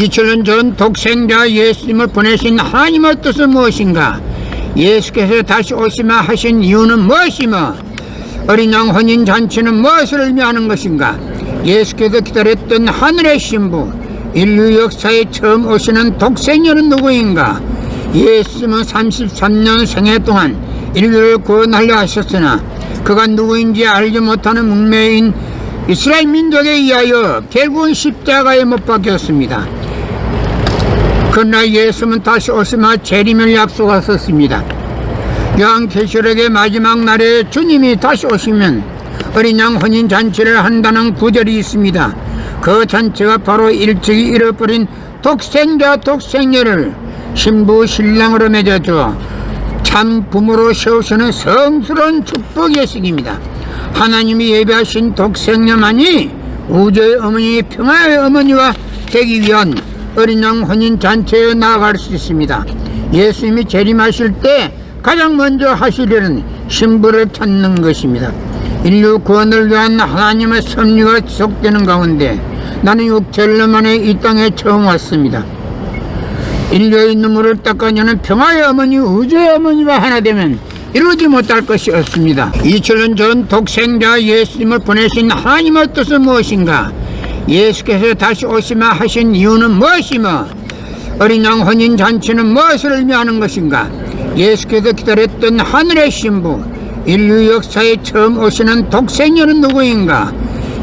2000년 전 독생자 예수님을 보내신 하나님의 뜻은 무엇인가? 예수께서 다시 오시마 하신 이유는 무엇이며 어린 양 혼인 잔치는 무엇을 의미하는 것인가? 예수께서 기다렸던 하늘의 신부, 인류 역사에 처음 오시는 독생자는 누구인가? 예수님은 33년 생애 동안 인류를 구원하려 하셨으나 그가 누구인지 알지 못하는 문명인 이스라엘 민족에 의하여 결국은 십자가에 못 박혔습니다. 그러나 예수님은 다시 오시마 재림을 약속하셨습니다. 요한계시록의 마지막 날에 주님이 다시 오시면 어린 양 혼인 잔치를 한다는 구절이 있습니다. 그 잔치가 바로 일찍이 잃어버린 독생자 독생녀를 신부 신랑으로 맺어주어 참 부모로 세우시는 성스러운 축복 예식입니다. 하나님이 예배하신 독생녀만이 우주의 어머니 평화의 어머니와 되기 위한 어린 양 혼인 잔치에 나아갈 수 있습니다. 예수님이 재림하실 때 가장 먼저 하실 일은 신부를 찾는 것입니다. 인류 구원을 위한 하나님의 섭리가 지속되는 가운데 나는 6개월 만에 이 땅에 처음 왔습니다. 인류의 눈물을 닦아내는 평화의 어머니 우주의 어머니와 하나 되면 이루지 못할 것이 없습니다. 2000년 전 독생자 예수님을 보내신 하나님의 뜻은 무엇인가? 예수께서 다시 오시마 하신 이유는 무엇이며 어린 양 혼인 잔치는 무엇을 의미하는 것인가? 예수께서 기다렸던 하늘의 신부, 인류 역사에 처음 오시는 독생자는 누구인가?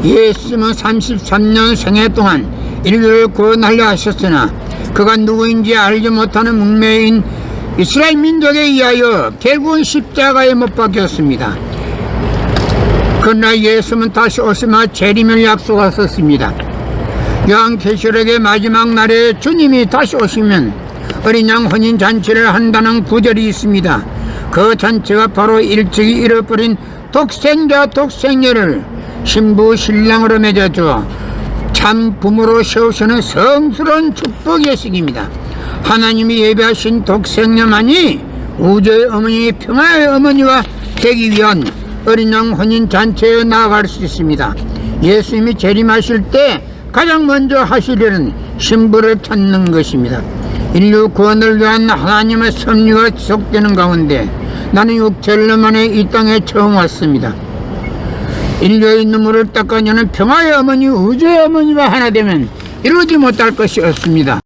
예수님은 33년 생애 동안 인류를 구원하려 하셨으나 그가 누구인지 알지 못하는 문명인 이스라엘 민족에 의하여 결국은 십자가에 못 박혔습니다. 그러나 예수님은 다시 오시마 재림을 약속하셨습니다. 요한계시록의 마지막 날에 주님이 다시 오시면 어린 양 혼인 잔치를 한다는 구절이 있습니다. 그 잔치가 바로 일찍이 잃어버린 독생자 독생녀를 신부 신랑으로 맺어주어 참 부모로 세우시는 성스러운 축복 예식입니다. 하나님이 예배하신 독생녀만이 우주의 어머니 평화의 어머니와 되기 위한 어린 양 혼인 잔치에 나아갈 수 있습니다. 예수님이 재림하실 때 가장 먼저 하실 일은 신부를 찾는 것입니다. 인류 구원을 위한 하나님의 섭리가 지속되는 가운데 나는 6개월 만에 이 땅에 처음 왔습니다. 인류의 눈물을 닦아내는 평화의 어머니 우주의 어머니와 하나 되면 이루지 못할 것이 없습니다.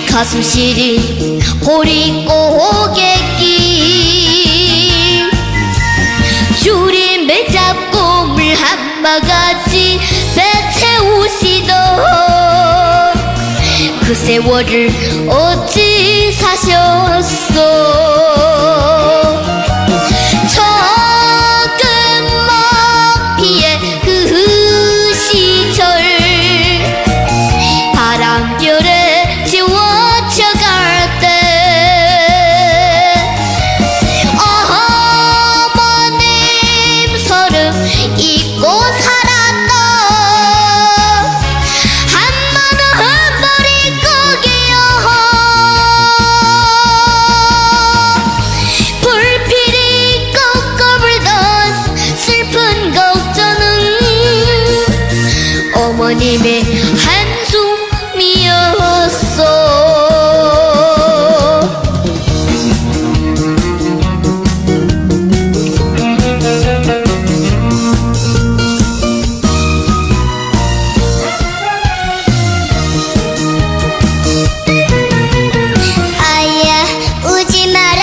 가슴 시린 호리 고객길 주린 배 잡고 물 한 바가지 배 채우시던 그 세월을 어찌 사셨어. 적은 먹피의 그 시절 바람결에 지워져갈 때 어머님 서름 잊고 살았던 한마는 머리고개여 불필이 꺾어 불던 슬픈 걱정은 어머님의 한숨이었어. 아야 우지 마라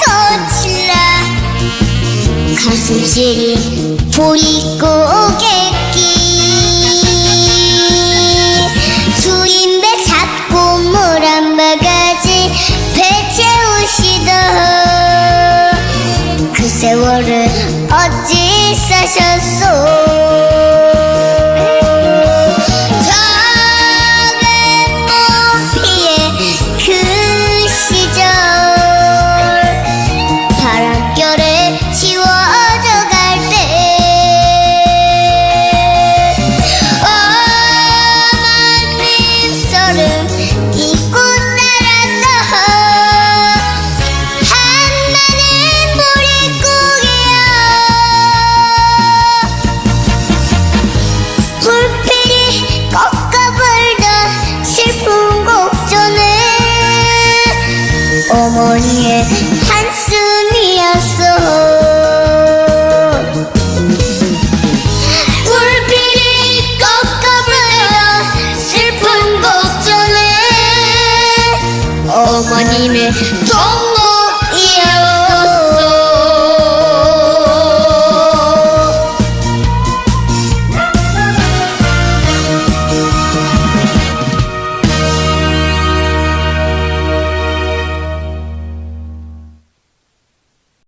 배꼽칠라 가슴 시린 보리고개길 주린 배 잡고 물 한 바가지 배 채우시던 그 세월을 어찌 사셨어. 가셨소 작은 모피의 그 시절 바람결에 지워져 갈 때 엄한 입술은 잊고 살았어 한나는 머릿고기야 불필이 꺾어불던 슬픈 곡조는 어머니의 한숨이었어 불필이 꺾어불던 슬픈 곡조는 어머님의 동